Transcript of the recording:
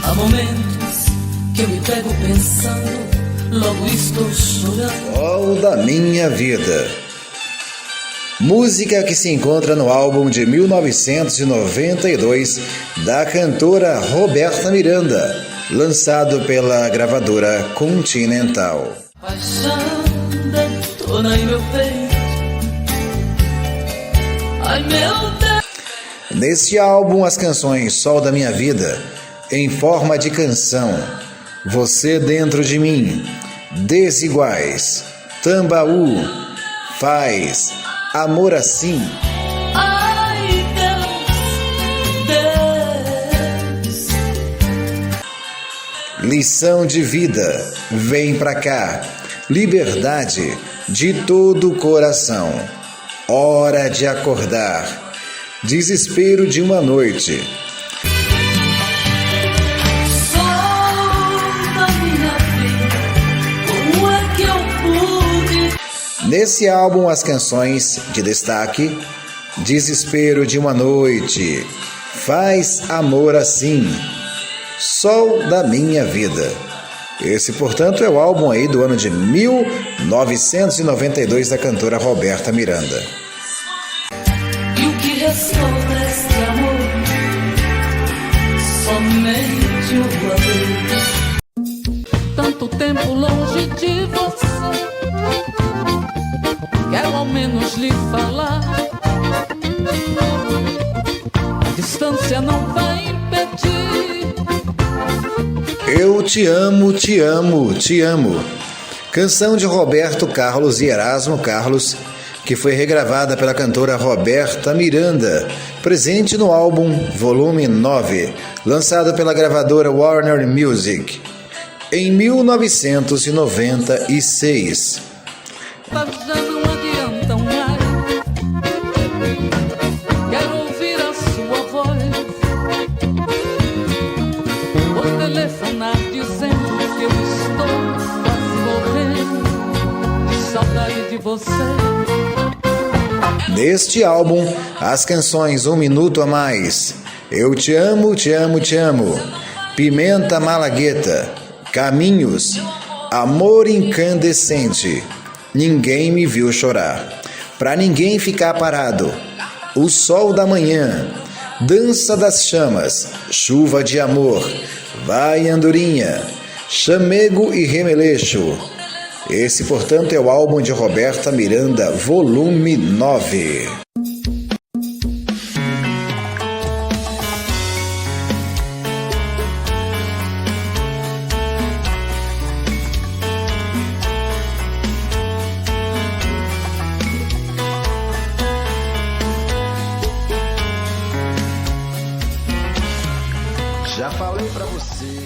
Há momentos que eu me pego pensando, logo estou chorando. Sol da Minha Vida. Música que se encontra no álbum de 1992 da cantora Roberta Miranda, lançado pela gravadora Continental. Paixão detona em meu peito. Ai meu Deus. Neste álbum, as canções Sol da Minha Vida, em forma de canção, Você Dentro de Mim, Desiguais, Tambaú, Faz, Amor Assim. Ai Deus, Lição de Vida, Vem Pra Cá, Liberdade, De Todo o Coração, Hora de Acordar, Desespero de uma Noite. sol da minha vida, como é que eu pude? Nesse álbum, as canções de destaque: Desespero de uma Noite, Faz Amor Assim, Sol da Minha Vida. Esse, portanto, é o álbum aí do ano de 1992 da cantora Roberta Miranda. E o que restou deste amor? Somente o adeus. Tanto tempo longe de você, quero ao menos lhe falar. A distância não vai impedir. Eu te amo, te amo, te amo. Canção de Roberto Carlos e Erasmo Carlos, que foi regravada pela cantora Roberta Miranda, presente no álbum Volume 9, lançado pela gravadora Warner Music, em 1996. Mas já não adianta mais. Quero ouvir a sua voz, ou telefonar dizendo que eu estou quase morrendo de saudade de você. Neste álbum, as canções Um Minuto a Mais, Eu Te Amo, Te Amo, Te Amo, Pimenta Malagueta, Caminhos, Amor Incandescente, Ninguém Me Viu Chorar, Pra Ninguém Ficar Parado, O Sol da Manhã, Dança das Chamas, Chuva de Amor, Vai Andorinha, Chamego e Remeleixo. Esse, portanto, é o álbum de Roberta Miranda, Volume 9. Já falei pra você.